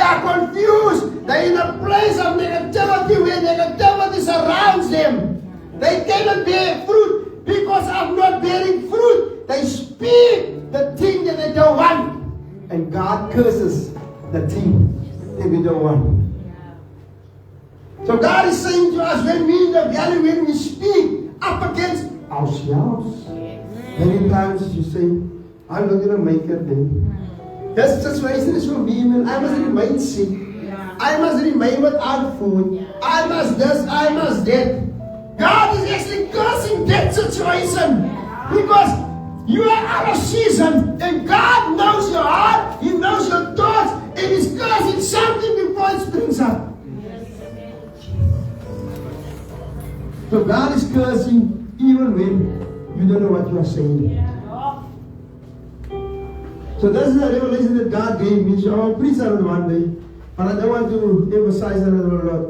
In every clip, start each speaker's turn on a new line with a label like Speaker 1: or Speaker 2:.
Speaker 1: are confused. They're in a place of negativity where negativity surrounds them. They cannot bear fruit because of not bearing fruit. They speak the thing that they don't want. And God curses the thing that we don't want. So God is saying to us, when we in the valley, when we speak up against ourselves, many times you say, I'm not going to make it then. This situation is for me, man. I must remain sick. I must remain without food. I must this, I must that. God is actually cursing that situation because you are out of season and God knows your heart, He knows your thoughts, and He's cursing something before it springs up. So God is cursing even when you don't know what you are saying. So this is a revelation that God gave me. So I'll preach on it one day. But I don't want to emphasize on it a lot.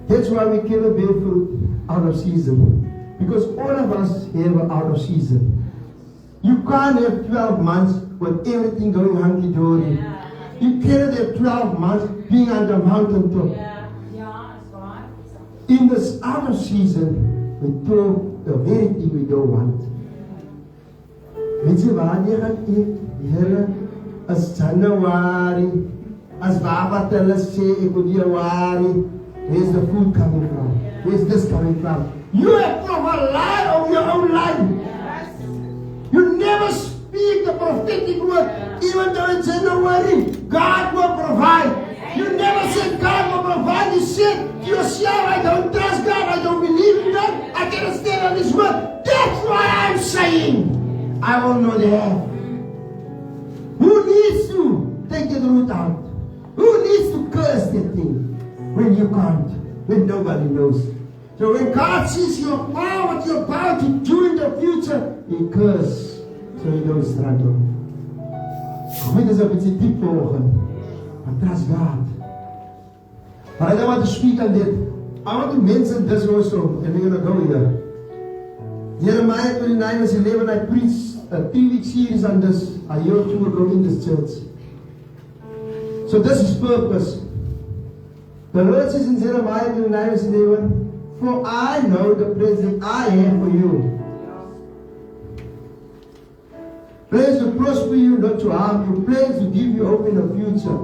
Speaker 1: That's why we cannot bear fruit out of season. Because all of us have an out of season. You can't have 12 months with everything going hunky-dory. You cannot have 12 months being on the mountaintop. In this out of season, we talk the very thing we don't want. Weet jy waar jy gaan eet? Here, as January, as Baba tell us say, January, where's the food coming from? Where's this coming from? You have to have a lie of your own life. You never speak the prophetic word, even though in January, God will provide. You never said God will provide. You said to yourself, I don't trust God, I don't believe in God, I cannot stand on His word. That's why I'm saying, I will not have. Who needs to take the root out? Who needs to curse that thing when you can't, when nobody knows? So when God sees your power, what you're about to do in the future, He curses so you don't struggle. Goed is op iets diep volgen. And trust God. But I don't want to speak on that. I want to mention this also, and we're going to go here. Jeremiah 29 verse 11, I preached a 3-week series on this. I heard you will go in this church. So this is purpose. The Lord says in Jeremiah 29 verse 11, for I know the plans that I have for you. Plans to prosper you, not to harm you. Plans to give you hope in the future.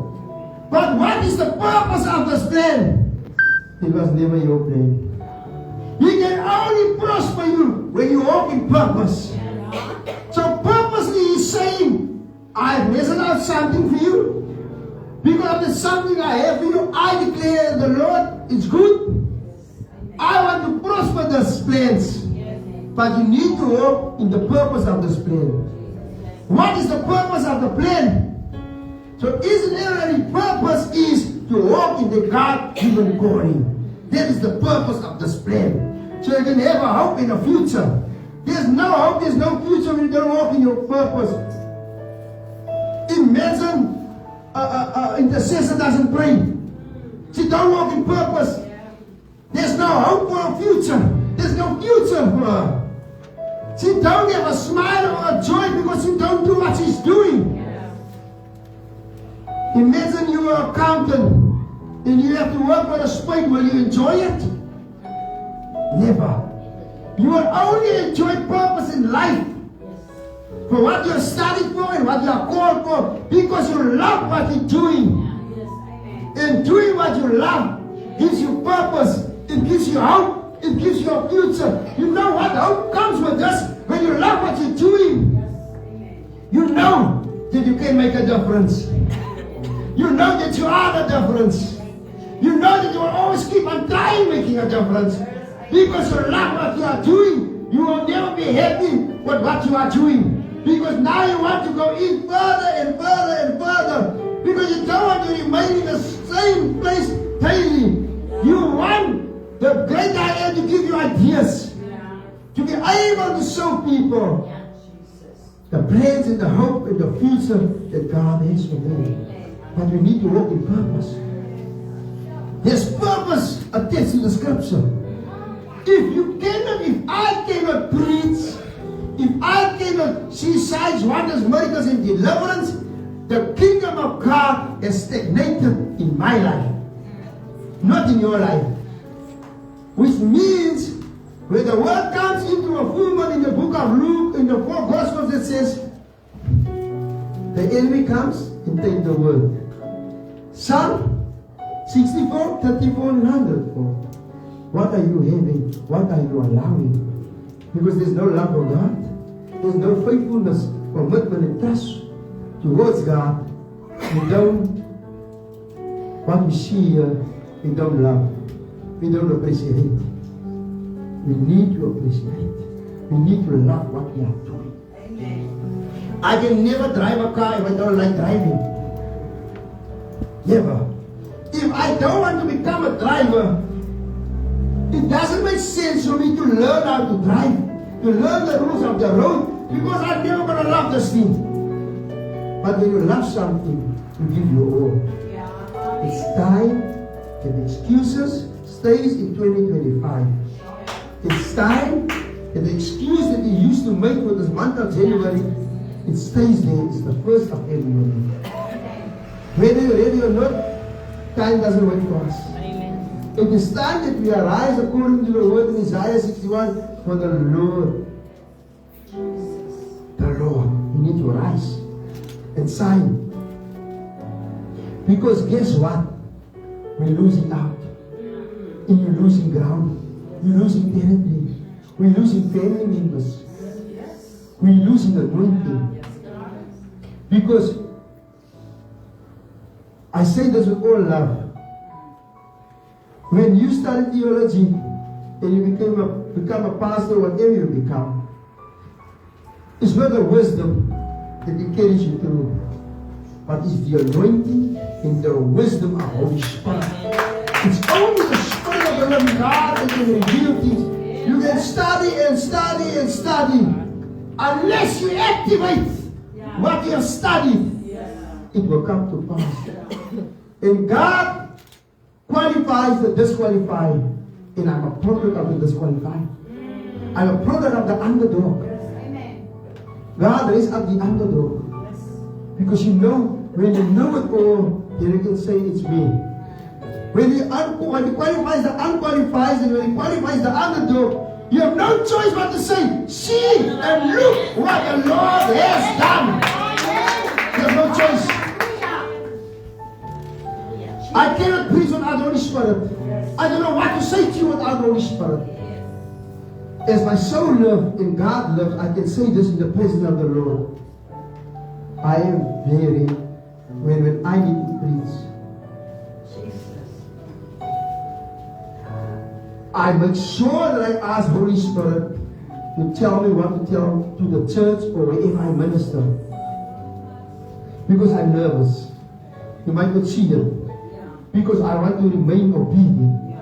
Speaker 1: But what is the purpose of this plan? It was never your plan. He can only prosper you when you walk in purpose. So purposely He's saying, I have measured out something for you. Because there's something I have for you. I declare the Lord is good. I want to prosper these plans. But you need to walk in the purpose of this plan. What is the purpose of the plan? So Israel's purpose is to walk in the God-given calling. That is the purpose of this plan. So you can have a hope in the future. There's no hope, there's no future when you don't walk in your purpose. Imagine an intercessor doesn't pray. She don't walk in purpose. There's no hope for her future. There's no future for her. She don't have a smile or a joy because she don't do what she's doing. Imagine you are an accountant and you have to work with a spade. Will you enjoy it? Never. You will only enjoy purpose in life for what you're studied for and what you're called for because you love what you're doing. And doing what you love gives you purpose. It gives you hope. It gives you a future. You know what hope comes with this when you love what you're doing. You know that you can make a difference. You know that you are the difference. You know that you will always keep on trying making a difference. Because you love what you are doing. You will never be happy with what you are doing. Because now you want to go in further and further and further. Because you don't want to remain in the same place daily. You want the great I am to give you ideas. To be able to show people the plans and the hope and the future that God has for them. But we need to walk in purpose. There's purpose attached to the scripture. If I cannot preach, if I cannot see signs, wonders, miracles, and deliverance, the kingdom of God has stagnated in my life, not in your life. Which means, when the word comes into a fulfillment in the book of Luke, in the 4 Gospels, it says, the enemy comes and takes the word. Psalm 64, 34, and 104. What are you having? What are you allowing? Because there's no love for God. There's no faithfulness, commitment, and trust towards God. We don't, what we see here, we don't love. We don't appreciate. We need to appreciate. We need to love what we are doing. Amen. I can never drive a car if I don't like driving. Never. If I don't want to become a driver, it doesn't make sense for me to learn how to drive, to learn the rules of the road, because I'm never going to love this thing. But when you love something, you give your all. It's time, and the excuses stays in 2025. It's time, and the excuse that you used to make for this month of January, it stays there. It's the first of every month. Whether you're ready or not, time doesn't wait for us. Amen. It is time that we arise according to the word in Isaiah 61 for the Lord. The Lord. You need to rise and sign. Because guess what? We're losing out. And you're losing ground. You're losing territory. We're losing family members. We're losing anointing. Because I say this with all love. When you study theology and you become a pastor, whatever you become, it's not the wisdom that it carries you through, but it's the anointing and the wisdom of Holy Spirit. It's only the Spirit of the living God that can reveal things. You can study and study and study. Unless you activate what you have studied, it will come to pass. And God qualifies the disqualified. And I'm a product of the disqualified. I'm a product of the underdog. God raised up the underdog. Because you know, when you know it all, then you can say it's me. When he qualifies the unqualified, and when he qualifies the underdog, you have no choice but to say, see and look what the Lord has done. You have no choice. I cannot preach without the Holy Spirit. I don't know what to say to you without the Holy Spirit. As my soul loves and God loves, I can say this in the presence of the Lord. I am very, when I need to preach, I make sure that I ask Holy Spirit to tell me what to tell to the church or wherever I minister. Because I'm nervous. You might not see it. Because I want to remain obedient.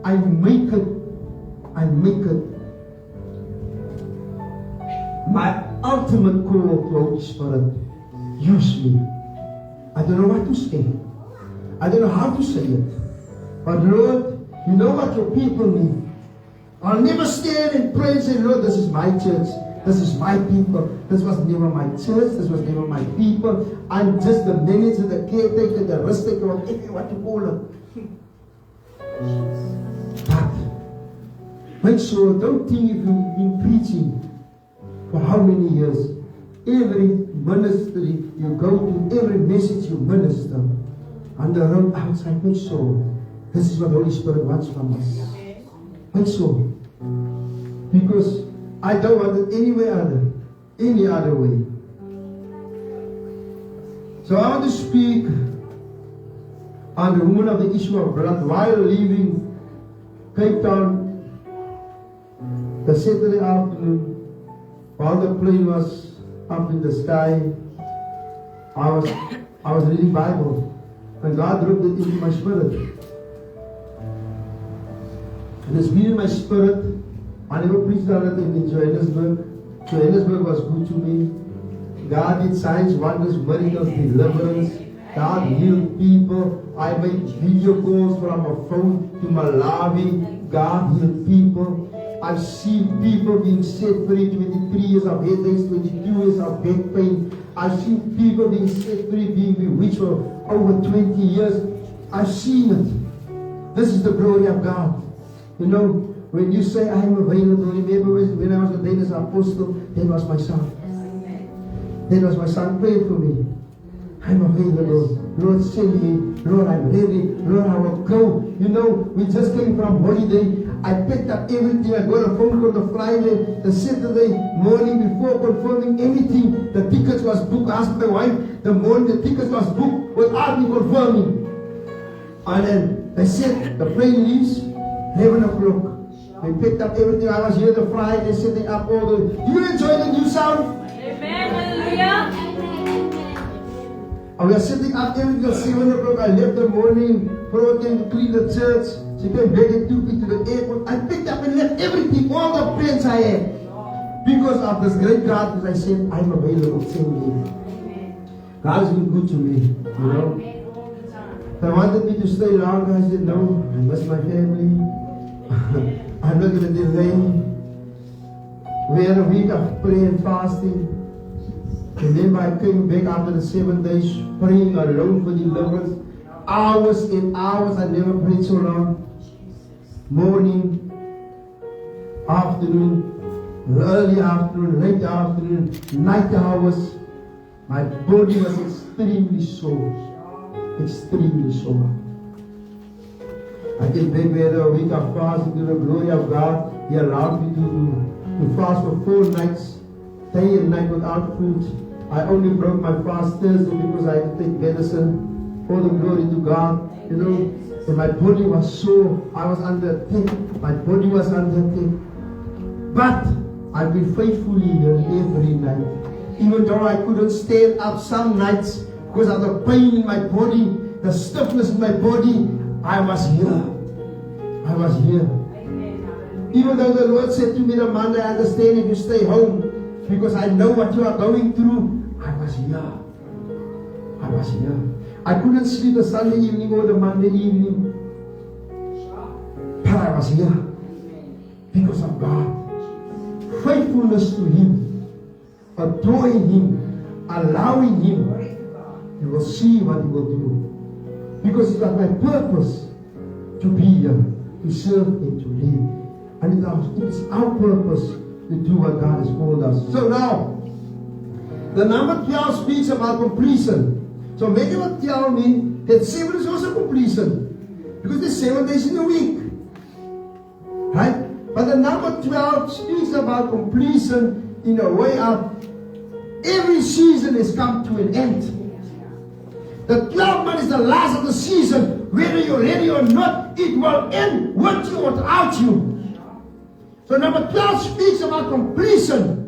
Speaker 1: I make it my ultimate call to Holy Spirit. Use me. I don't know what to say. I don't know how to say it. But Lord, you know what your people need. I'll never stand and pray and say, Lord, this is my church. This is my people. This was never my church. This was never my people. I'm just the manager, the caretaker, the risk taker, whatever you want to call it. But make sure, don't think if you've been preaching for how many years. Every ministry you go to, every message you minister, on the road outside, make sure this is what the Holy Spirit wants from us. Make sure. Because I don't want it any other way. So I want to speak on the woman of the issue of blood while leaving Cape Town the Saturday afternoon. While the plane was up in the sky, I was reading Bible, and God dropped it into my spirit. And it's been in my spirit. I never preached on it in Johannesburg. Johannesburg was good to me. God did signs, wonders, miracles, deliverance. God healed people. I made video calls from a phone to Malawi. God healed people. I've seen people being set free, 23 years of headaches, 22 years of back pain. I've seen people being set free, being bewitched for over 20 years. I've seen it. This is the glory of God. You know, when you say I'm available, remember when I was ordained as an apostle, that was my son. That was my son praying for me. I'm available. Lord, send me. Lord, I'm ready. Lord, I will go. You know, we just came from holiday. I picked up everything. I got a phone call the Friday, the Saturday morning before confirming anything. The tickets was booked. I asked my wife the morning the tickets was booked without me confirming. And then they said the plane leaves 11 o'clock. We picked up everything. I was here the Friday setting up all the. You enjoy the new sound? Amen. Hallelujah. And we are setting up everything at 7 o'clock. I left the morning, brought them to clean the church. She came back and took me to the airport. I picked up and left everything, all the plans I had. Because of this great God, because I said, I'm available, send me. God has been good to me, you know. They wanted me to stay longer. I said, no, I miss my family. I'm not going to delay. We had a week of prayer and fasting. And then I came back after the 7 days praying alone for deliverance. Hours and hours. I never prayed so long. Morning, afternoon, early afternoon, late afternoon, night hours. My body was extremely sore. Extremely sore. I came back, we had a week of fasting to the glory of God. He allowed me to fast for 4 nights, day and night without food. I only broke my fast Thursday because I had to take medicine. All the glory to God. You know, and my body was sore. I was under attack. My body was under attack. But I've been faithfully here every night. Even though I couldn't stand up some nights because of the pain in my body, the stiffness in my body, I was here. I was here. Even though the Lord said to me the Monday, I understand if you stay home because I know what you are going through. I was here. I was here. I couldn't sleep the Sunday evening or the Monday evening. But I was here because of God. Faithfulness to Him, adoring Him, allowing Him. You will see what He will do. Because it's not my purpose to be here, to serve and to live. And it's our purpose to do what God has called us. So now, the number 12 speaks about completion. So many will tell me that 7 is also completion. Because there's 7 days in a week. Right? But the number 12 speaks about completion in a way of every season has come to an end. The 12th month is the last of the season. Whether you're ready or not, it will end with you or without you. So number 12 speaks about completion.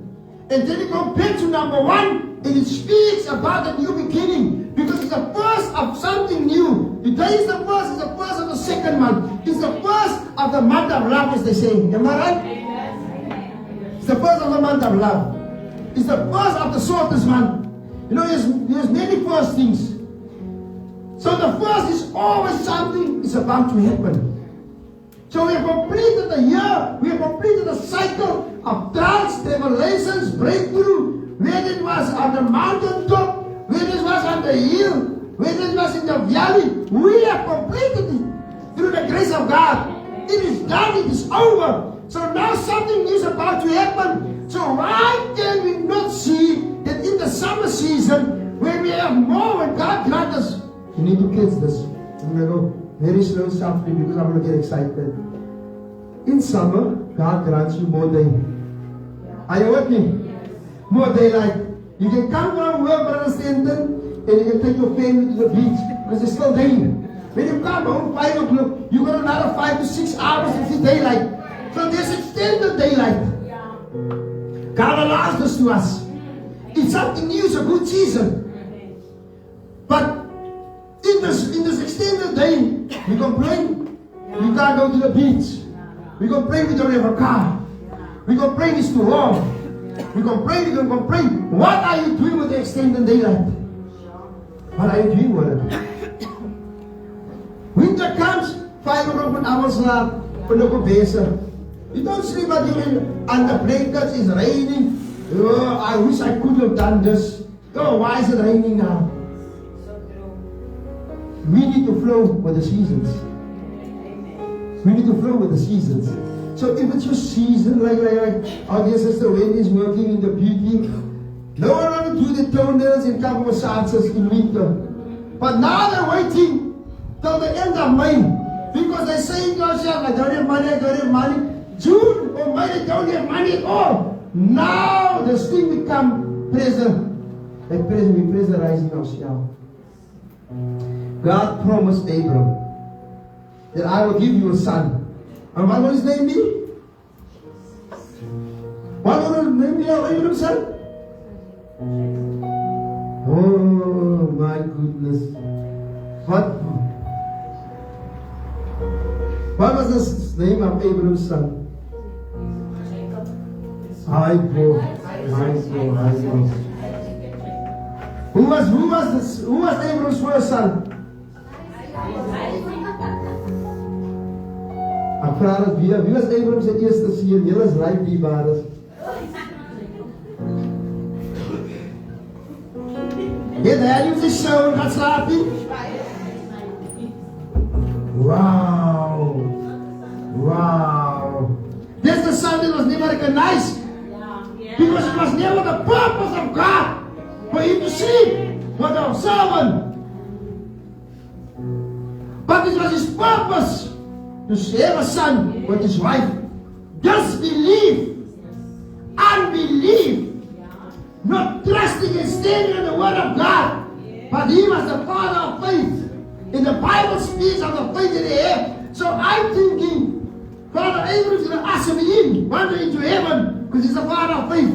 Speaker 1: And then you go back to number 1, and it speaks about the new beginning. Because it's the first of something new. Today is the first of the second month. It's the first of the month of love, as they say. Am I right? It's the first of the month of love. It's the first of the shortest month. You know, there's many first things. So the first is always something is about to happen. So we have completed the year, we have completed the cycle of trials, tribulations, breakthrough, whether it was on the mountaintop, whether it was on the hill, whether it was in the valley, we have completed it through the grace of God. It is done, it is over. So now something is about to happen. So why can we not see that in the summer season, when we have more, when God grants us, you need to catch this. I'm going to go very slow, softly, because I'm going to get excited. In summer, God grants you more day. Are you with me? More daylight. You can come from work, Brother Stanton, and you can take your family to the beach, because it's still day. When you come home 5 o'clock, you got another 5 to 6 hours of the daylight. So there's extended daylight. God allows this to us. It's something new, it's a good season. But in this extended day, we complain we can't go to the beach. We complain we don't have a car. We complain it's too warm. We complain, we can complain. What are you doing with the extended daylight? What are you doing with it? Winter comes, 5 o'clock when I was you don't sleep again under blankets, it's raining. Oh, I wish I could have done this. Oh, why is it raining now? We need to flow with the seasons. We need to flow with the seasons. So if it's your season, like our dear sister Wendy is working in the beauty, no one want to do the toenails and cover massages in winter. But now they're waiting till the end of May. Because they say to themselves, I don't have money, I don't have money. June or May, they don't have money at all. Now this thing become present. Like present, we're pressurizing ourselves. God promised Abram that I will give you a son. And what will his name be? What will his name be, Abram's son? Oh my goodness. What was the name of Abram's son? Jacob. Who was Abram's first son? Ek vra dit weer, wie was Abram se eerste seun? Julle is ryk diebares. Het hy sy seun gaan slaap nie? Wow. This the son that was never recognized. Because it was never the purpose of God for him to sleep with a servant. But it was his purpose to have a son with his wife. Disbelief, unbelief, not trusting and standing on the word of God. But he was the father of faith. And the Bible speaks of the faith that he had. So I'm thinking, Father Abraham's going to usher me in, wander into heaven, because he's the father of faith.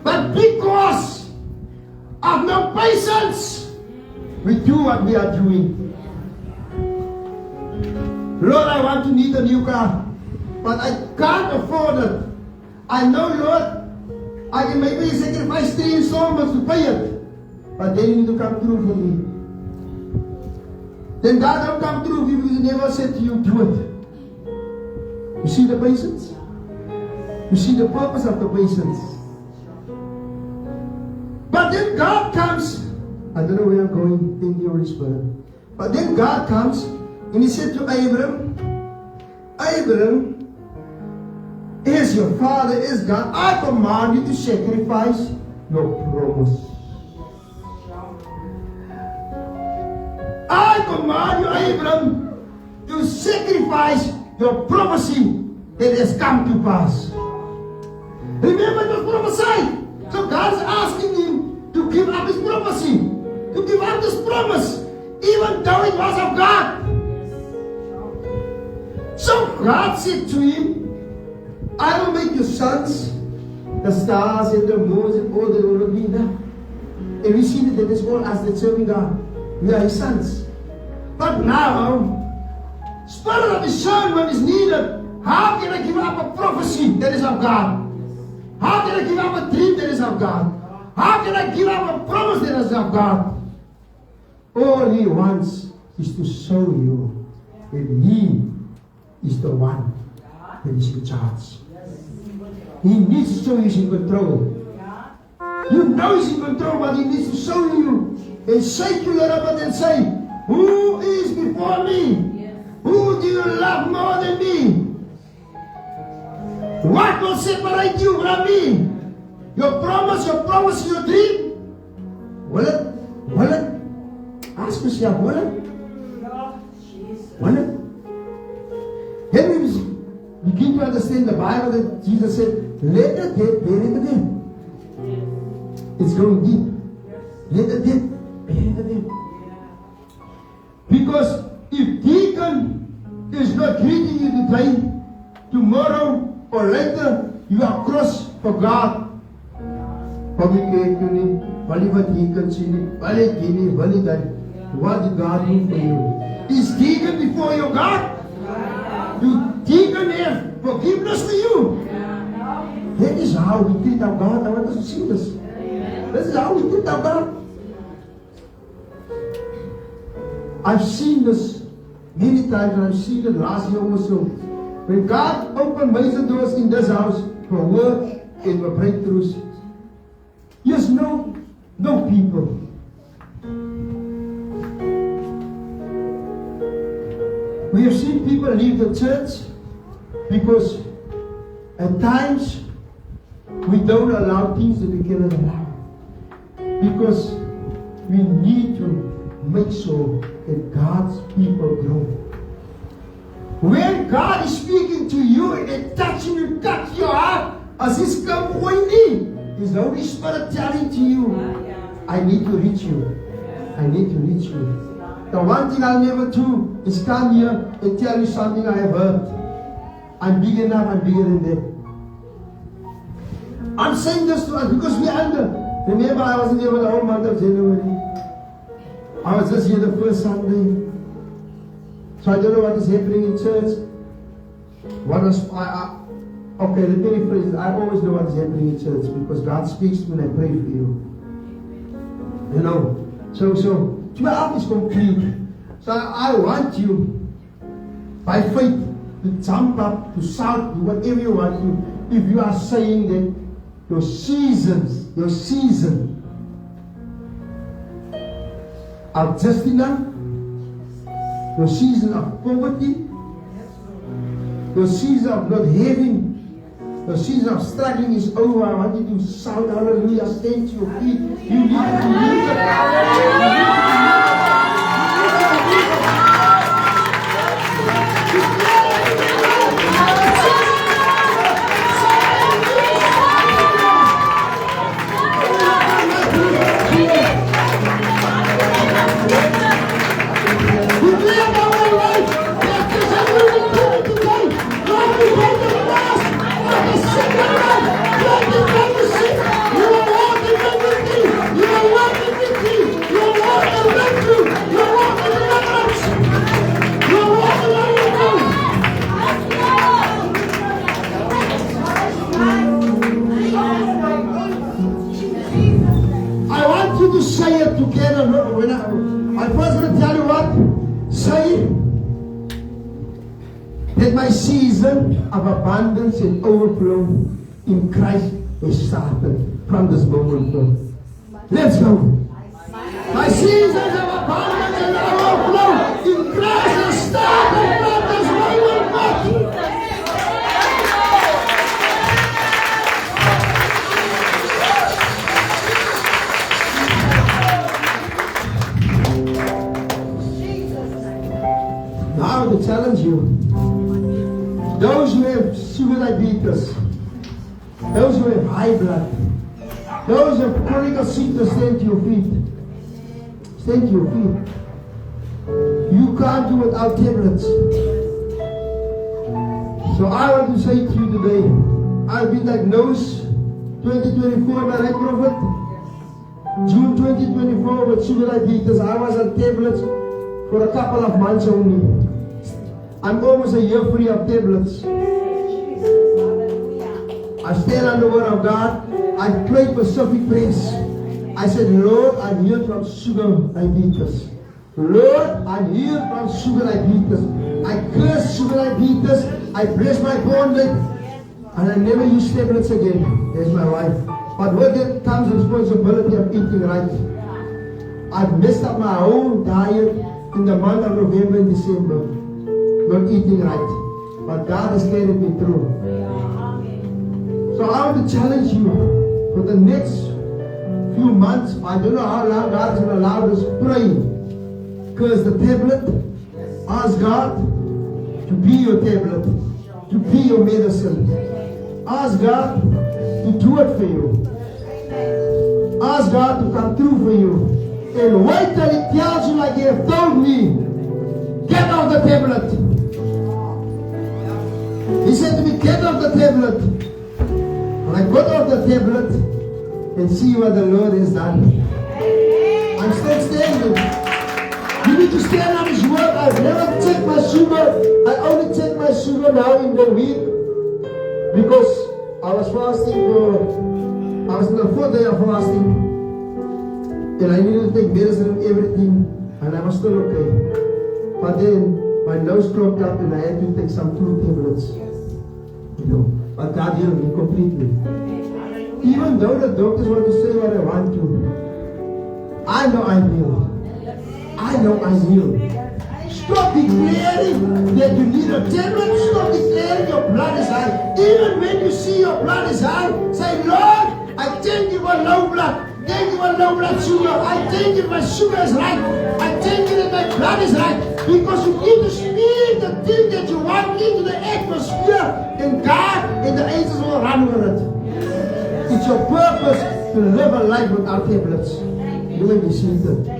Speaker 1: But because of no patience, we do what we are doing. Lord, I want to need a new car, but I can't afford it. I know, Lord, I can maybe sacrifice 3 installments to pay it, but then you need to come through for me. Then God don't come through because He never said to you, do it. You see the patience? You see the purpose of the patience. But then God comes. I don't know where I'm going. Thank you, Holy Spirit. But then God comes and He said to Abram, Abram, as your father is God, I command you to sacrifice your promise. I command you, Abram, to sacrifice your prophecy that has come to pass. Remember, it was prophesied. So God is asking him to give up his prophecy, to give up this promise, even though it was of God. So God said to him, I will make your sons, the stars and the moons and all that will be there. And we see that it's all us that serving God. We are His sons. But now, spirit of discernment is needed. How can I give up a prophecy that is of God? How can I give up a dream that is of God? How can I give up a promise that is of God? All He wants is to show you that He is the one that is in charge. He needs to show you He's in control. You know He's in control, but He needs to show you and shake you a little bit and say, who is before me? Who do you love more than me? What will separate you from me? Your promise, your dream? Will it? Will it? Ask yourself, will it? Will it? Then we begin to understand the Bible that Jesus said, let the dead bury the dead. It's going deep. Let the dead bury the dead. Because if deacon is not greeting you today, tomorrow or later, you are cross for God. What did God do for you? Is deacon before your God? Do deacon have forgiveness for you? That is how we treat our God. I want us to see this. This is how we treat our God. I've seen this many times, and I've seen it last year also. When God opened major doors in this house for work and for breakthroughs, yes, no No people. We have seen people leave the church because at times we don't allow things that we cannot allow. Because we need to make sure that God's people grow. When God is speaking to you and touching you, touch your heart, as He's come in, is the Holy Spirit telling to you, I need to reach you. I need to reach you. The one thing I'll never do is come here and tell you something I have heard. I'm big enough, I'm bigger than that. I'm saying this to us because we're under. Remember, I wasn't here for the whole month of January. I was just here the first Sunday. So I don't know what is happening in church. Okay, let me rephrase it. I always know what is happening in church because God speaks when I pray for you. You know. So 12 is complete. So I want you, by faith, to jump up, to shout, do whatever you want to. If you are saying that your season of justina, your season of poverty, your season of not having, your season of struggling is over. I want you to shout hallelujah, stand to your feet. You need to use the power. Say it together. I first want to tell you what. Say that my season of abundance and overflow in Christ is started from this moment on. Let's go. My season of abundance and overflow in Christ is started from this moment on. Now to challenge you, those who have sugar diabetes, those who have high blood, those who have chronic sickness, stand to your feet. Stand to your feet. You can't do without tablets. So I want to say to you today, I've been diagnosed 2024 by right prophet, June 2024 with sugar diabetes. I was on tablets for a couple of months only. I'm almost a year free of tablets. I stand on the word of God. I prayed specific prayers. I said, Lord, I'm healed from sugar diabetes. Lord, I'm healed from sugar diabetes. I curse sugar diabetes. I bless my bondage. And I never use tablets again. There's my wife. But with it comes the responsibility of eating right. I've messed up my whole diet in the month of November and December, not eating right. But God has carried me through. So I want to challenge you for the next few months. I don't know how long God is going to allow us to pray. Curse the tablet. Ask God to be your tablet, to be your medicine. Ask God to do it for you. Ask God to come through for you. And wait till He tells you like He have told me, get off the tablet. He said to me, get off the tablet. And I got off the tablet and see what the Lord has done. I'm still standing. You need to stand on His word. I've never checked my sugar. I only check my sugar now in the week because I was fasting I was in the 4th day of fasting. And I needed to take medicine and everything, and I was still okay. But then my nose clogged up and I had to take some flu tablets. You know, but God healed me completely. Even though the doctors want to say what I want to, I know I'm healed. I know I'm healed. Stop declaring that you need a tablet. Stop declaring your blood is high. Even when you see your blood is high, say, Lord, I thank you for low blood. Thank you for low blood sugar. I thank you my sugar is right. I thank you that my blood is right. Because you need to speak the thing that you want into the atmosphere. And God and the angels will run with it. It's your purpose to live a life without tablets. You will be seated.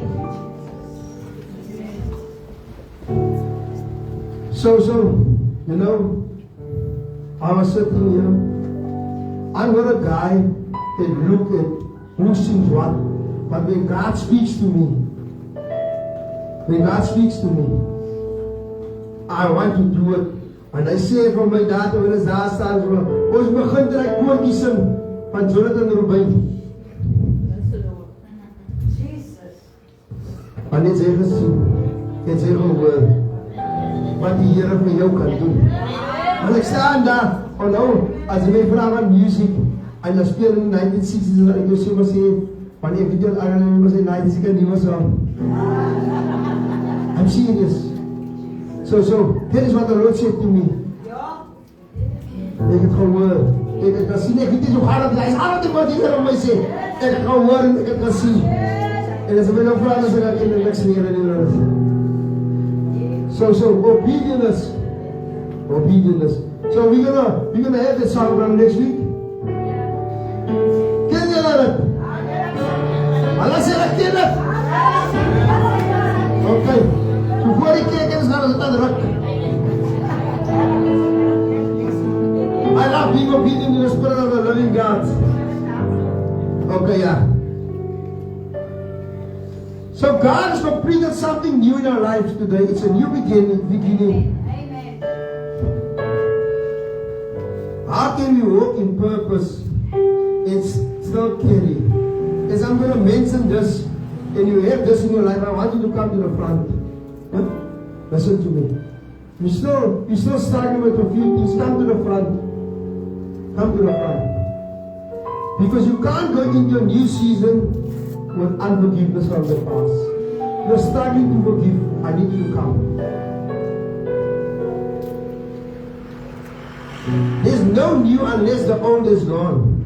Speaker 1: So, you know, I was sitting here. I'm not a guy that look at who sings what. But when God speaks to me, I want to do it. And I say from my dad when it's daar staan, ons begin direct koortjies sing van Jonathan Rubin. Maar net sy gesien, het sy gehoor wat die Here vir jou kan doen. En ek staan daar, nou, as jy my vraag van music, en jy speel in die 1960s, en ek jou sê, wanneer ek video aangeneem was in 1960s, ek nie was al. I'm serious. So, that is what the Lord said to me. Ek het gehoor, ek het gesien, ek weet nie so hard, hy is hard wat die Here om my sê. Ek het gehoor en ek het gesien. En as ek my nou vraag, as ek in die niks meer in die Lord. So, obedience. So we're gonna have that song from next week. Ken jy dat? Allah sê ek ken dit. Okay. So voor die kekens gaan ons dit druk. I love being obedient to the Spirit of the living God. Okay, yeah. So God has completed something new in our lives today. It's a new beginning. How can we walk in purpose and still carry? As I'm going to mention this, and you have this in your life, I want you to come to the front. Huh? Listen to me. You're still struggling with a few things. Come to the front. Come to the front. Because you can't go into a new season with unforgiveness from the past. You're struggling to forgive. I need you to come. There's no new unless the old is gone.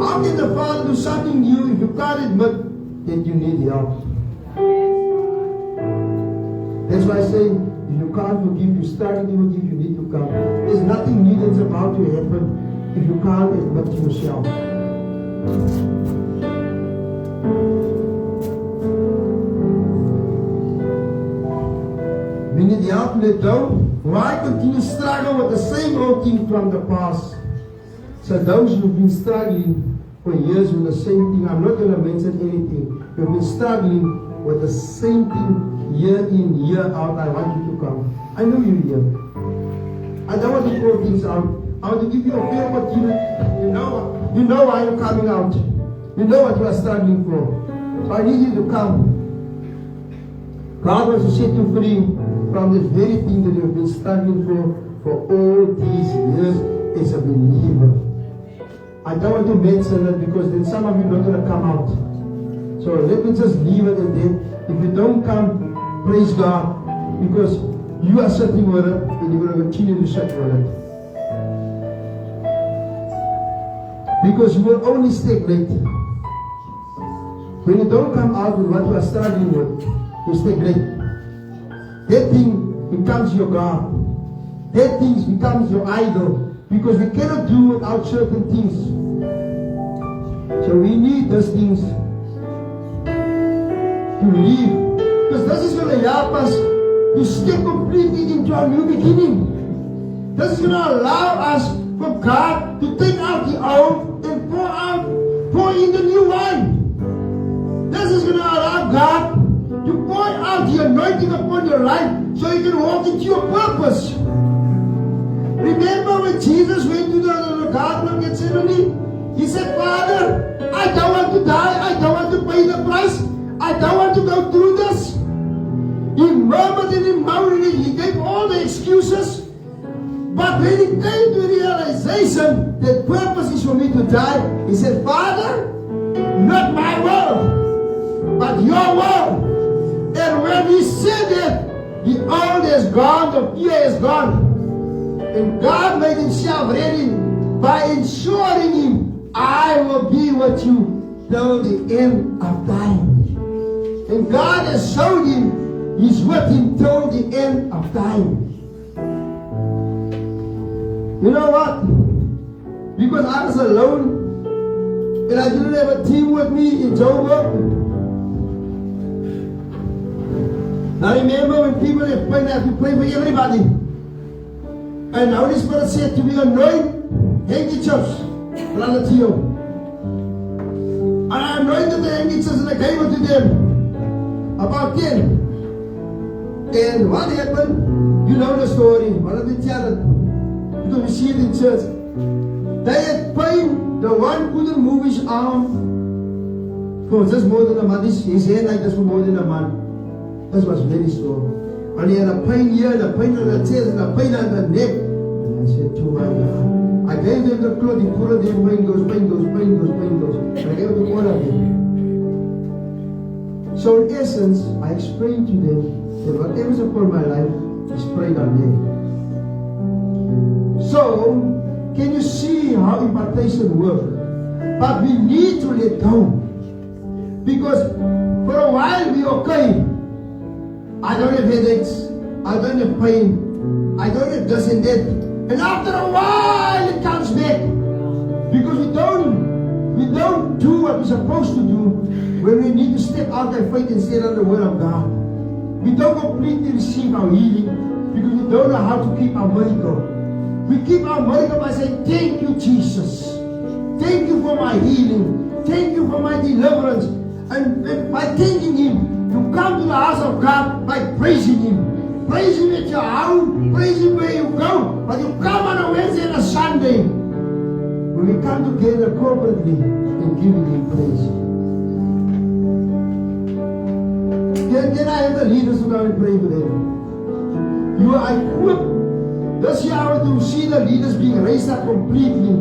Speaker 1: How can the Father do something new if you can't admit that you need help? That's why I say, if you can't forgive, you're struggling to forgive, you need to come. There's nothing new that's about to happen if you can't admit to yourself. We need help, let go. Why continue struggle with the same old thing from the past? So those who've been struggling for years with the same thing, I'm not going to mention anything. You've been struggling with the same thing year in, year out. I want you to come. I know you're here. I don't want to throw things out. I want to give you a fair opportunity. You know why you're coming out. You know what you are struggling for. So I need you to come. God wants to set you free from this very thing that you've been struggling for all these years as a believer. I don't want to mention it because then some of you are not going to come out. So let me just leave it, and then if you don't come, praise God, because you are sitting with it and you're going to continue to sit with it. Because you will only stagnate. When you don't come out with what you are struggling with, you stagnate. That thing becomes your God. That thing becomes your idol. Because we cannot do without certain things. So we need those things to leave. Because this is going to help us to step completely into our new beginning. This is going to allow us for God to take out the old and pour in the new wine. This is going to allow God to pour out the anointing upon your life so you can walk into your purpose. Remember when Jesus went to the Garden of Gethsemane? He said, Father, I don't want to die. I don't want to pay the price. I don't want to go through this. He murmured and he moaned. He gave all the excuses. But when he came to the realization that purpose is for me to die, he said, Father, not my will, not your will. And when he said that, the old is gone, the fear is gone. And God made himself ready by ensuring him, I will be with you till the end of time. And God has showed him, he's with him till the end of time. You know what? Because I was alone and I didn't have a team with me in Joburg. Now remember when people have prayed, I have to pray for everybody. And the Holy Spirit said to me, anoint handkerchiefs, Brother Theo. And I anointed the handkerchiefs and I gave it to them. About 10. And what happened? You know the story. One of the children. Because we see it in church. They had pain. The one couldn't move his arm. It was just more than a month. His hand like this for more than a month. This was very strong. And he had a pain here, and a pain on the chest, and a pain on the neck. And I said, to my God, I gave them the cloth, he put it in, pain goes, pain goes, pain goes, pain goes. And I gave it to all of them. So in essence, I explained to them that whatever's upon my life is prayed on them. So, can you see how impartation works? But we need to let go. Because for a while we're okay. I don't have headaches. I don't have pain. I don't have this and that. And after a while it comes back. Because we don't do what we're supposed to do when we need to step out by faith and stand on the word of God. We don't completely receive our healing because we don't know how to keep our miracle. We keep our miracle by saying, thank you, Jesus. Thank you for my healing. Thank you for my deliverance. And by thanking him, you come to the house of God by praising him. Praise him at your home. Praise him where you go. But you come on a Wednesday and a Sunday when we come together corporately and giving him praise. Can I have the leaders to go and pray for them? You are equipped this year to see the leaders being raised up completely,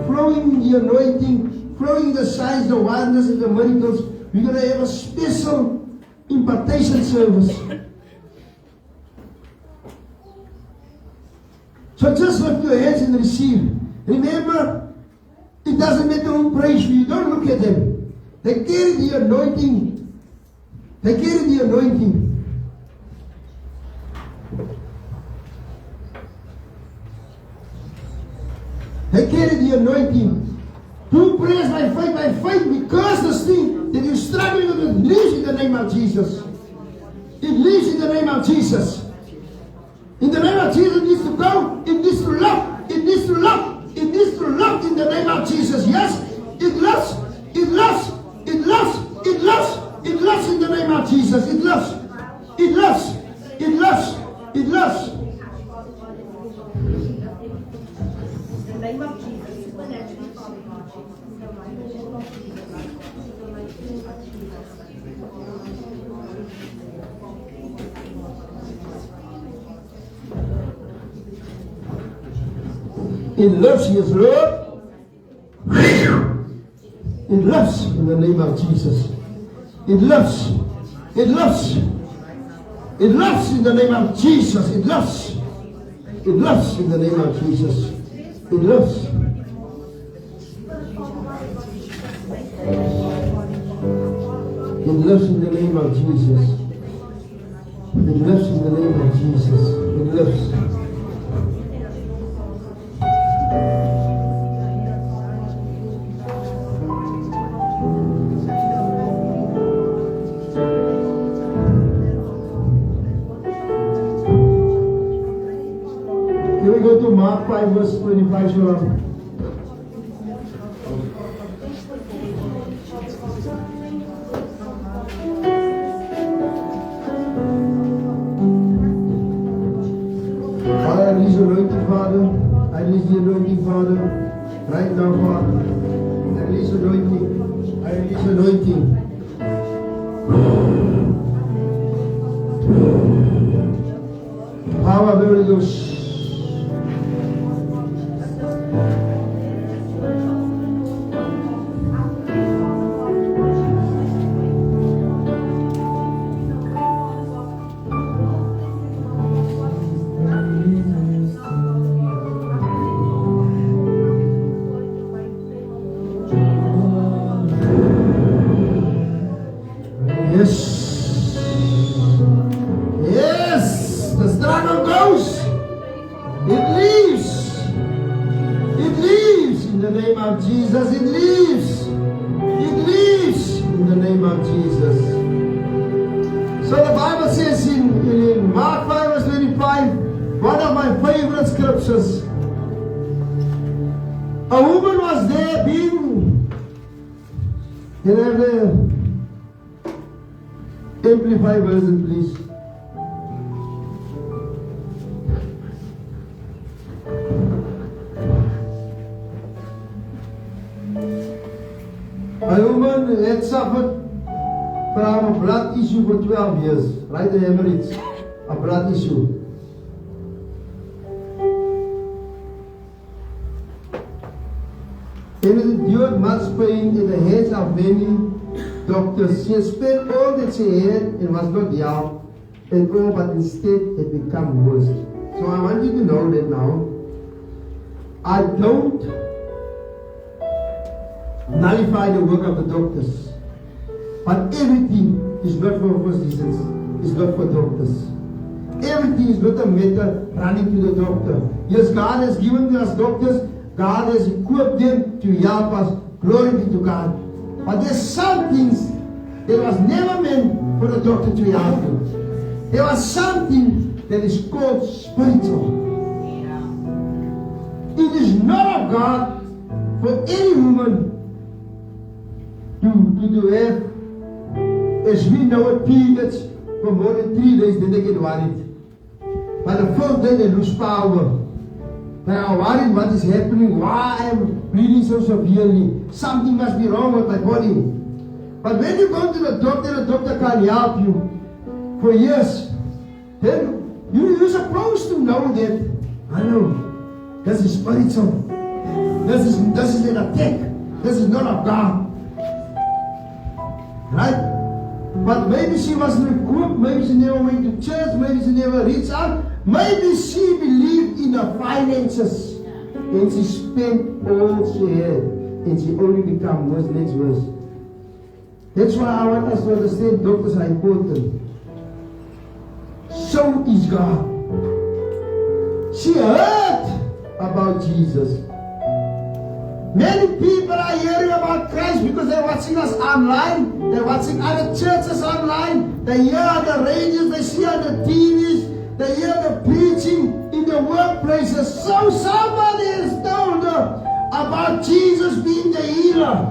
Speaker 1: flowing the anointing, flowing the signs, the wonders, and the miracles. We're going to have a special impartation service. So just lift your hands and receive. Remember, it doesn't matter who prays you. Don't look at them. They carry the anointing. They carry the anointing. They carry the anointing. Do prayers by faith, because this thing that you're struggling with, it leaves in the name of Jesus. It leaves in the name of Jesus. In the name of Jesus, it needs to go. It needs to love. It needs to love. It needs to love in the name of Jesus. Yes, it loves. It loves. It loves. It loves. It loves in the name of Jesus. It loves. It loves. It loves. It loves.
Speaker 2: In the name of Jesus, supernaturally, Father God,
Speaker 1: it loves, yes, Lord. It loves in the name of Jesus. It loves. It loves. It loves in the name of Jesus. It loves. It loves in the name of Jesus. It loves. It loves in the name of Jesus. It loves in the name of Jesus. It loves. Here we go to Mark 5 verse 25. Shalom. Father, I release the anointing, Father. I release the anointing, Father. Right now, Father. I release the anointing. I release the anointing. Power of the Holy Ghost. Yes. Yes. The struggle goes. It leaves. It leaves in the name of Jesus. It leaves. It leaves in the name of Jesus. So the Bible says in Mark 5 verse 25, one of my favorite scriptures, a woman was there being, can I have the Amplified version please? A woman had suffered from a blood issue for 12 years, right? The hemorrhage, a blood issue. And it endured much pain in the hands of many doctors. She had spent all that she had and was not helped at all, but instead it became worse. So I want you to know that now. I don't nullify the work of the doctors. But everything is not for physicians, it's not for doctors. Everything is not a matter running to the doctor. Yes, God has given us doctors, God has equipped them to help us. Glory be to God. But there's some things that was never meant for the doctor to help you. There was something that is called spiritual. It is not of God for any woman to have, as we know it, periods for more than 3 days, then they get worried. By the 4th day they lose power. They are worried what is happening, why I am bleeding so severely. Something must be wrong with my body. But when you go to the doctor can't help you for years. Then you're supposed to know that, I know, this is spiritual. This is an attack. This is not of God. Right? But maybe she wasn't equipped, maybe she never went to church, maybe she never reached out, maybe she believed in her finances and she spent all she had and she only became worse. Next verse. That's why I want us to understand doctors are important. So is God. She heard about Jesus. Many people are hearing about Christ because they're watching us online. They're watching other churches online. They hear on the radios, they see on the TVs, they hear the preaching in the workplaces. So somebody has told them about Jesus being the healer,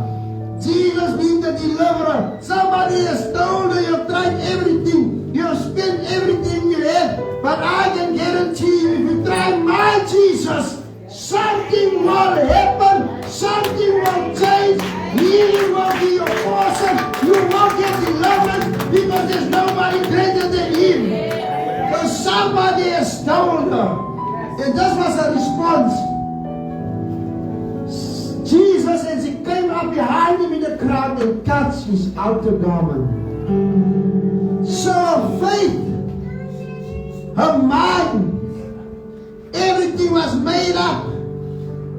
Speaker 1: Jesus being the deliverer. Somebody has told her you've tried everything, you've spent everything you have, but I can guarantee you if you try my Jesus, something will happen, something will change, healing will be your portion, you won't get delivered because there's nobody greater than Him. So somebody has told her, and this was a response. Jesus, as He came up behind Him in the crowd and touched His outer garment. So her faith, her mind, everything was made up.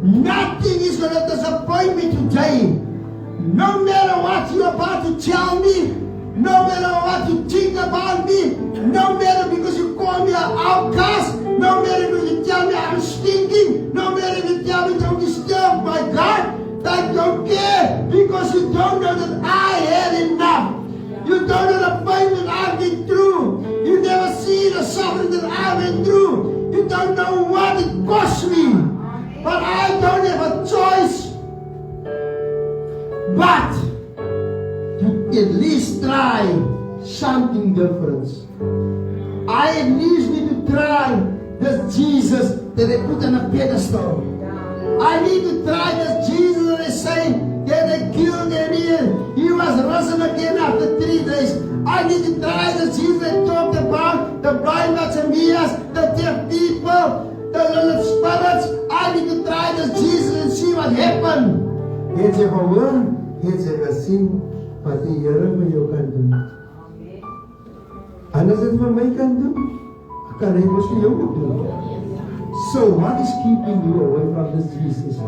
Speaker 1: Nothing is going to disappoint me today. No matter what you're about to tell me, no matter what you think about me, no matter because you call me an outcast, no matter because you tell me I'm stinking, no matter if you tell me don't disturb my God, I don't care because you don't know that I had enough. You don't know the pain that I've been through. You never see the suffering that I went through. You don't know what it cost me. But I don't have a choice but to at least try something different. I at least need to try this Jesus that they put on a pedestal. I need to try this Jesus that they say that they killed and he was risen again after 3 days. I need to try this Jesus that talked about the blind Bartimaeus, the deaf people, the little spirits. I need to try this Jesus and see what happened. Het jy gehoor? Het jy gesien wat die Here vir jou kan doen? En as dit vir my kan doen, kan hy mos vir jou ook doen. So what is keeping you away from this Jesus?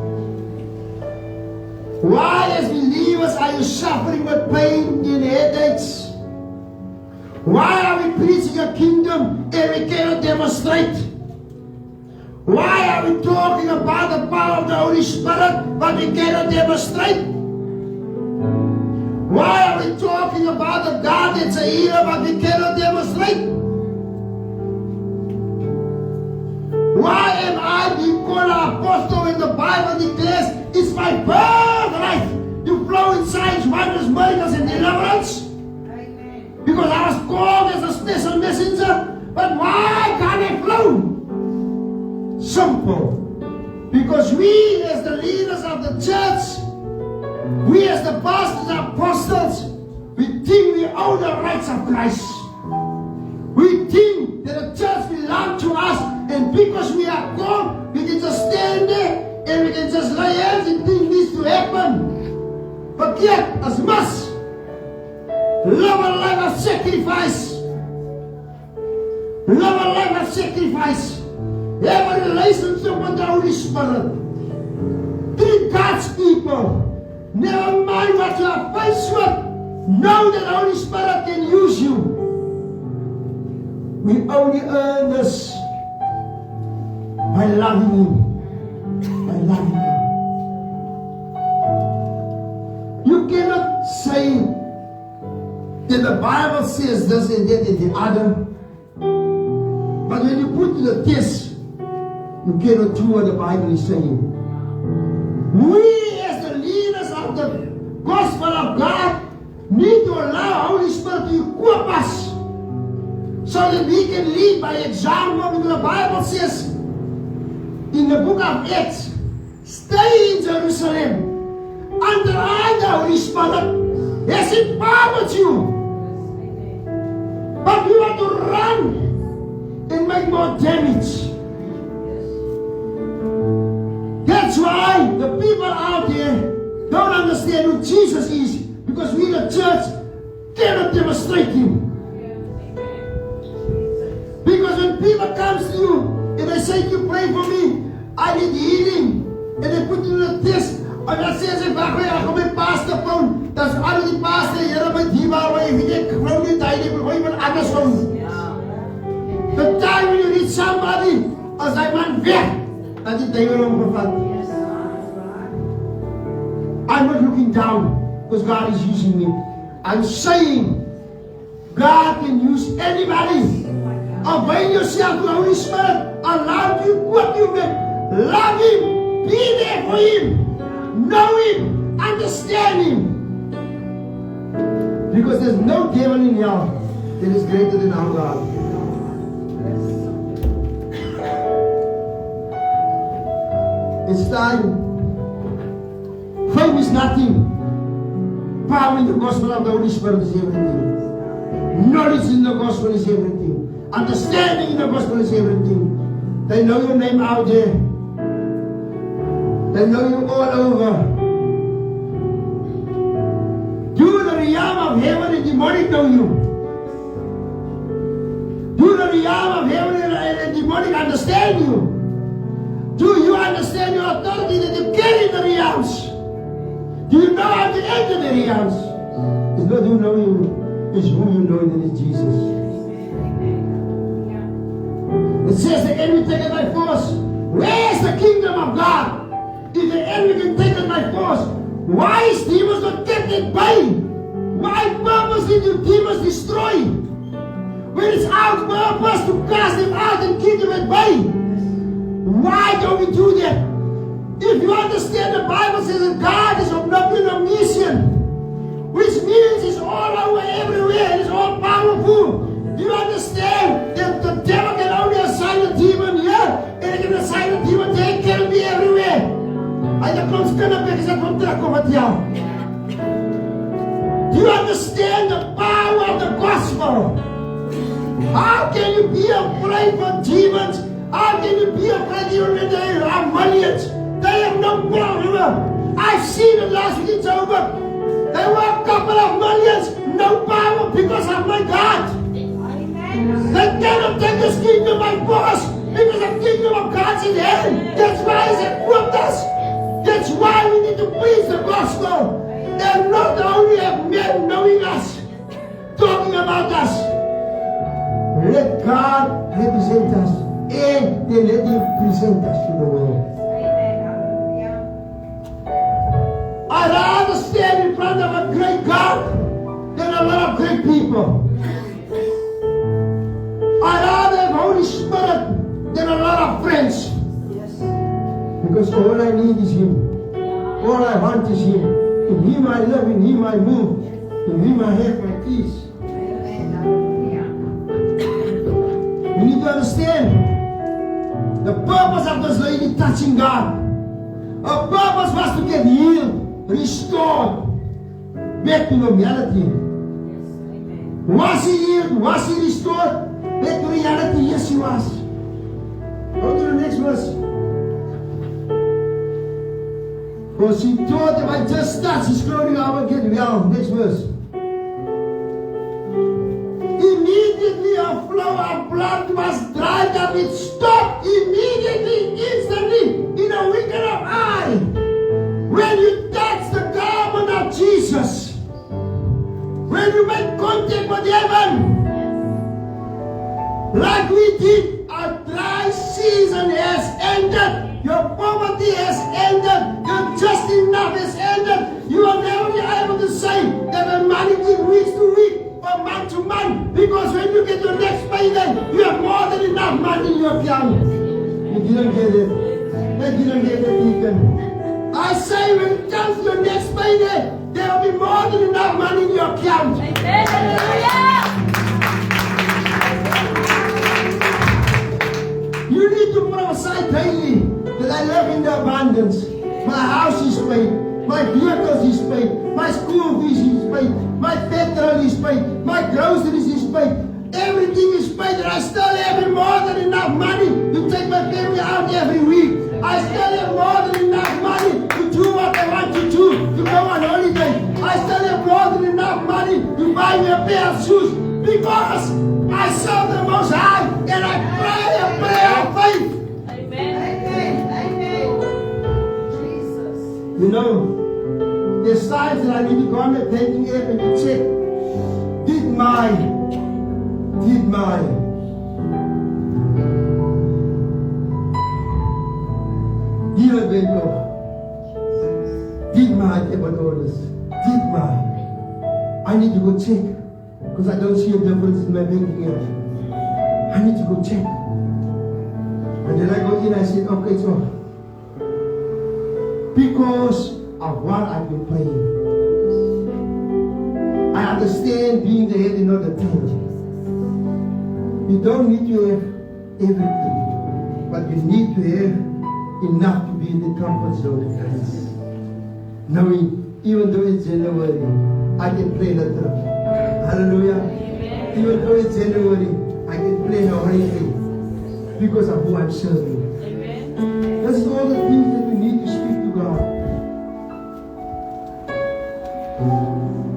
Speaker 1: Why as believers are you suffering with pain and headaches? Why are we preaching a kingdom and we cannot demonstrate? Why are we talking about the power of the Holy Spirit but we cannot demonstrate? Why are we talking about the God that's a healer but we cannot demonstrate? Why am I being called an apostle when the Bible declares it's my birthright to flow in signs, wonders, miracles, and deliverance? Because I was called as a special messenger, but why can't I flow? Simple. Because we as the leaders of the church, we as the pastors and apostles, we think we own the rights of Christ. We think that the church belongs to us, and because we are called, we can just stand there and we can just lay hands and think this to happen. But yet, as much live a life of sacrifice. Live a life of sacrifice. Have a relationship with the Holy Spirit. Treat God's people. Never mind what you are faced with. Know that the Holy Spirit can use you. We only earn this by loving Him. By loving Him. You cannot say that the Bible says this and that and the other. But when you put to the test, you cannot do what the Bible is saying. We as the leaders of the gospel of God need to allow Holy Spirit to equip us so that we can lead by example. Because the Bible says in the book of Acts, stay in Jerusalem under the Holy Spirit has empowered you. But you want to run and make more damage. That's why the people out there don't understand who Jesus is, because we the church cannot demonstrate Him. Because when people come to you and they say, you pray for me, I need healing, and they put you in a test, en dan sê sy, wag, ek gaan my pastor phone, dan is al die pastor, Here my diva, ek glo nie dat jy wil iemand anders doen. The time when you need somebody, as hy man weg, dat die duiwel hom gevat. I'm not looking down, because God is using me. I'm saying, God can use anybody. Avail yourself to the Holy Spirit, allow you what you make, love Him, be there for Him. Know Him, understand Him. Because there's no devil in hell that is greater than our God. It's time. Fame is nothing. Power in the gospel of the Holy Spirit is everything. Knowledge in the gospel is everything. Understanding in the gospel is everything. They know your name out there. They know you all over. Do the realm of heaven and demonic know you. Do the realm of heaven and demonic understand you. Do you understand your authority that you carry in the realms? Do you know how to enter the realms? It's not who know you, it's who you know, and it is Jesus. It says the enemy taketh by force. Where is the kingdom of God? If the enemy can take it by force, why is demons not kept at bay? Why purpose did you demons destroy? When it's our purpose to cast them out and keep them at bay. Why don't we do that? If you understand, the Bible says that God is omniscient, which means He's all over everywhere and He's all powerful. Do you understand that the devil can only assign a demon here and he can assign a demon there? It can be everywhere. Hy het 'n klomp kindertjies wat kom terugkom met jou. Do you understand the power of the gospel? How can you be afraid of demons? How can you be afraid even when they are millions? They have no problem. I've seen it last week in Joburg. There were a couple of millions, no power because of my God. They cannot take this kingdom by force because the kingdom of God's in heaven. That's why He's equipped us. That's why we need to preach the gospel. And not only have men knowing us, talking about us, God represents us and they let Him present us to the world. I'd rather stand in front of a great God than a lot of great people. I'd rather have Holy Spirit than a lot of friends. Because all I need is Him. All I want is Him. In Him I live, in Him I move, in Him I have my peace. You need to understand the purpose of this lady touching God. Her purpose was to get healed, restored, back to normality. Was he healed? Was he restored? Back to reality? Yes, he was. Go to the next verse. For she thought if I just touch his clothing, I will get well. Next verse. Immediately a flow of blood was dried up. It stopped immediately, instantly, in a wink of an eye. When you touch the garment of Jesus, when you make contact with heaven, like we did, a dry season has ended. Your poverty has ended. Your just enough has ended. You will never be able to say that the money keeps week to week or month to month. Because when you get your next payday, you have more than enough money in your account. You didn't get it. They didn't get it, Deacon. I say when it comes to your next payday, there will be more than enough money in your account. Hallelujah! You need to prophesy daily that I live in the abundance. My house is paid. My vehicles is paid. My school fees is paid. My petrol is paid. My groceries is paid. Everything is paid, and I still have more than enough money to take my family out every week. I still have more than enough money to do what I want to do, to go on holiday. I still have more than enough money to buy me a pair of shoes because I serve the Most High and I pray a prayer of faith. You know, there's times that I need to go on the banking app and to check, did my dealer bank off? Did my debit orders? Did my? I need to go check because I don't see a difference in my banking app. I need to go check. And then I go in, I said, okay, so because of what I've been paying. I understand being the head and not the tail. You don't need to have everything, but you need to have enough to be in the comfort zone of Christ. Knowing, even though it's January, I can play the drum. Hallelujah. Amen. Even though it's January, I can play the holiday because of who I'm serving. Amen. This is all the things that we need to speak to God.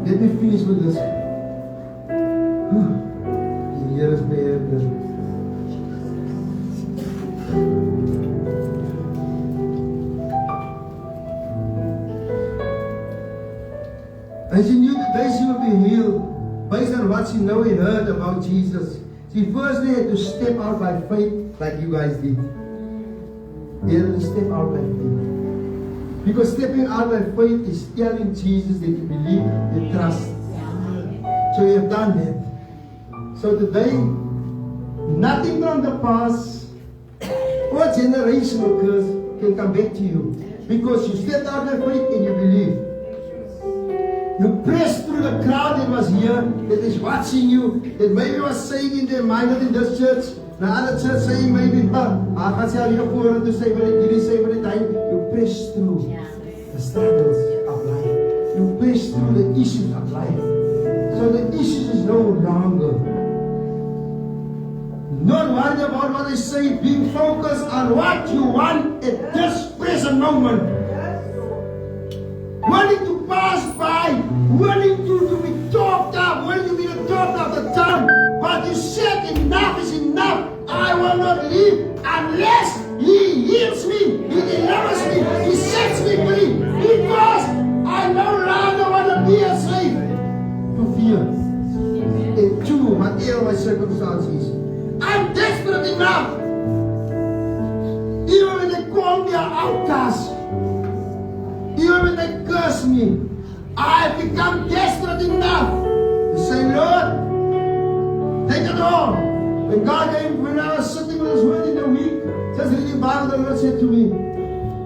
Speaker 1: Let me finish with this. Here is my heaven. And she knew that she would be healed based on what she knew and heard about Jesus. She firstly had to step out by faith like you guys did. You had to step out by faith. Because stepping out by faith is telling Jesus that you believe, you trust. So you have done that. So today, nothing from the past or generational curse can come back to you. Because you stepped out by faith and you believe. You pressed through the crowd that was here, that is watching you, that maybe was saying in their mind that in this church, the other church saying maybe, I can't say you for to say, but it didn't say, but it died. You pressed through the struggles of life. You pressed through the issues of life. So the issues is no longer. Not worried about what they say, being focused on what you want at this present moment. Willing to pass by, willing to be talked up, willing to be the talk of the town. But you said enough is enough. I will not leave unless He heals me, He delivers me, He sets me free. Because I no longer want to be a slave to fear. And two, whatever my circumstances, I'm desperate enough. Even when they call me an outcast, even when they curse me, I've become desperate enough to say, Lord, take it all. When God came, when I was sitting with His word in the week, just reading Bible, the Lord said to me,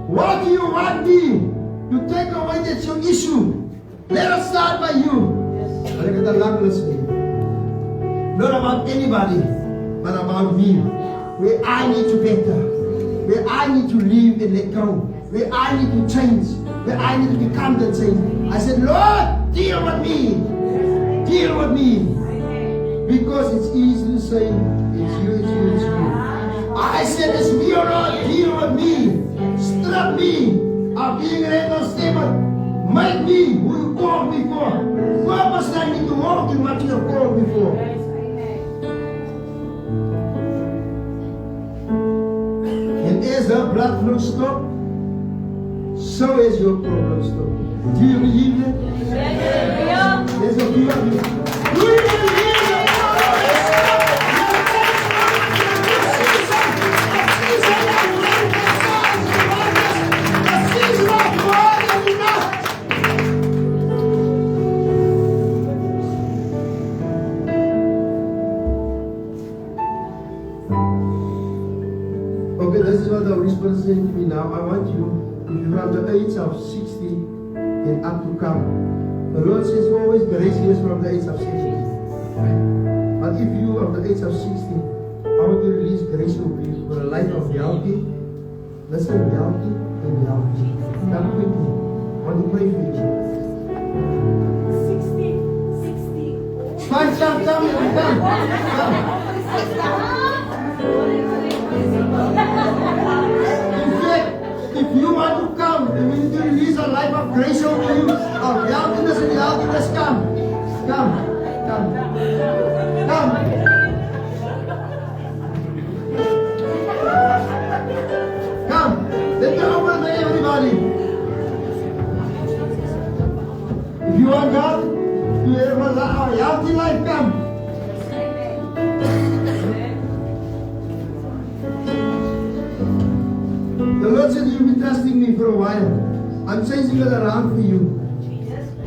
Speaker 1: what do you want me to take away? That's your issue. Let us start by you. And I got a lot listening. Not about anybody, but about me. Where I need to better. Where I need to leave and let go. Where I need to change. Where I need to become the change. I said, Lord, deal with me. Deal with me. Because it's easy to say, it's you, it's you, it's you. I said, it's me, O Lord, deal with me. Strip me of being an unstable. Make me who you called me for. Purpose I need to walk in what you have called me for. And as the blood flow stop, so is your problem stop. Do you believe that? Yes. There's a few of you. Do you believe that? Okay, this is what the Holy Spirit is saying to me now. I want you, if you're from the age of 60 and up to come, the Lord says always grace is from the age of 60. But if you are of the age of 60, I want you to release grace over you for a life of healthy. Listen, healthy and healthy. Come quickly. I want to pray for you. 60. Fine, come. In fact, if you want to come, and we need to release a life of grace over you, of healthiness and healthiness, come. Let me open to everybody. If you want God to have a healthy life, come. The Lord said you've been trusting me for a while. I'm changing it around for you.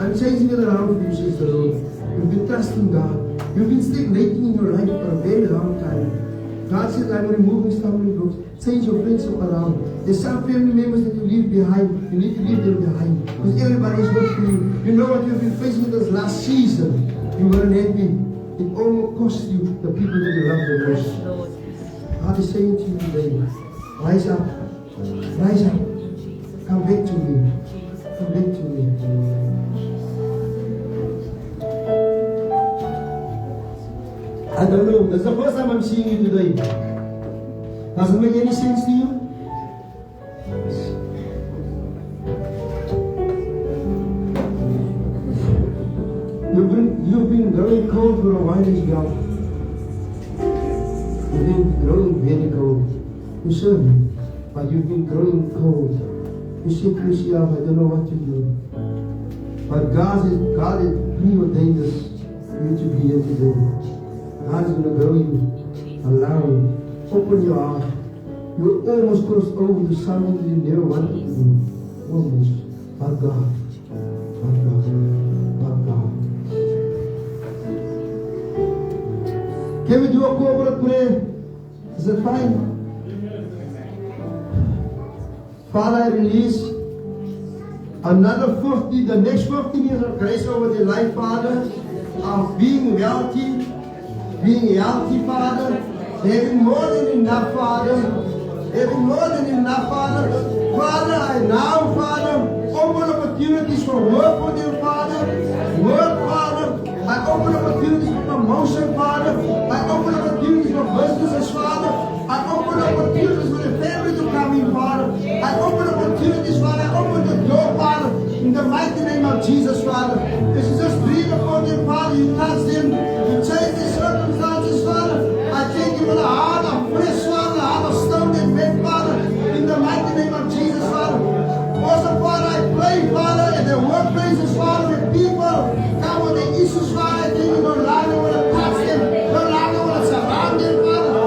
Speaker 1: I'm changing it around for you, says the Lord. You've been trusting God. You've been stagnating in your life for a very long time. God said, I'm removing stumbling blocks. Change your friendship around. There's some family members that you leave behind. You need to leave them behind. Because everybody is good for you. You know what you've been facing this last season. You weren't happy. It almost cost you the people that you love the most. God is saying to you today, rise up. Rise up. Come back to me. Come back to me. I don't know. That's the first time I'm seeing you today. Does it make any sense to you? You've been growing cold for a while as well. You've been growing very cold. You serve me, but you've been growing cold. You say to yourself, I don't know what to do. But God has preordained this for you to be here today. God is going to grow you, allow you, open your heart. You almost crossed over to something that you never wanted to do. Almost. But God. Can we do a corporate prayer? Is it fine? Father, I release another 50, the next 50 years of grace over their life, Father, of being healthy, Father, having more than enough, Father, Father, I now, Father, open opportunities for work for them, Father, Father, I open opportunities for promotion, Father, I open opportunities for businesses, Father, I open opportunities for the family to come in, Father, I open opportunities, Father, I open the door, Father, in the mighty name of Jesus, Father. As you just breathe upon them, Father, you touch them, you change their circumstances, Father. I thank you for the heart of flesh, Father, the heart of stone and men, Father, in the mighty name of Jesus, Father. Also, Father, I pray, Father, in their workplaces, Father, when people come with their issues, Father, I think you no longer want to touch them, no longer want to surround them, Father.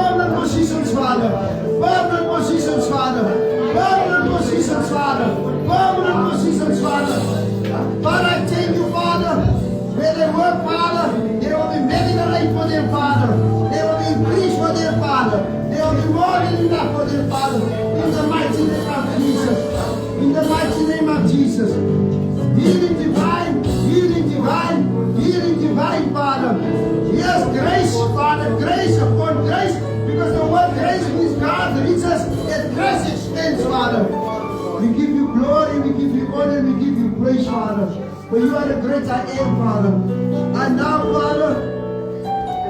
Speaker 1: permanent positions, Father. Permanent positions, Father. Permanent positions, Father. Permanent positions, Father. Father, I thank you, Father. Where they work, Father, there will be medical aid for them, Father. There will be increase for them, Father. There will be more than enough for them, Father. In the mighty name of Jesus. In the mighty name of Jesus. Healing divine, healing divine, healing divine, Father. Yes, grace, Father, grace upon grace, because the word grace means God reaches and grace extends, Father. We give you glory, we give you honor, we give you praise, Father. For you are the great I am, Father. And now, Father,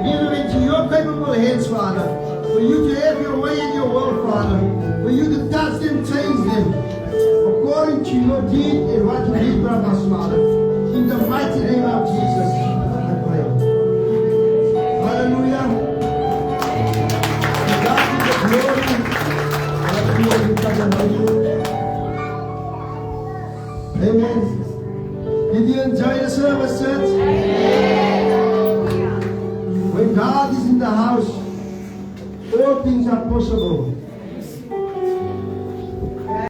Speaker 1: give them into your capable hands, Father. For you to have your way in your will, Father. For you to touch them, change them. According to your deed and what you did from us, Father. In the mighty name of Jesus, I pray. Hallelujah. To God be the glory. Amen. Did you enjoy the service, church? When God is in the house, all things are possible.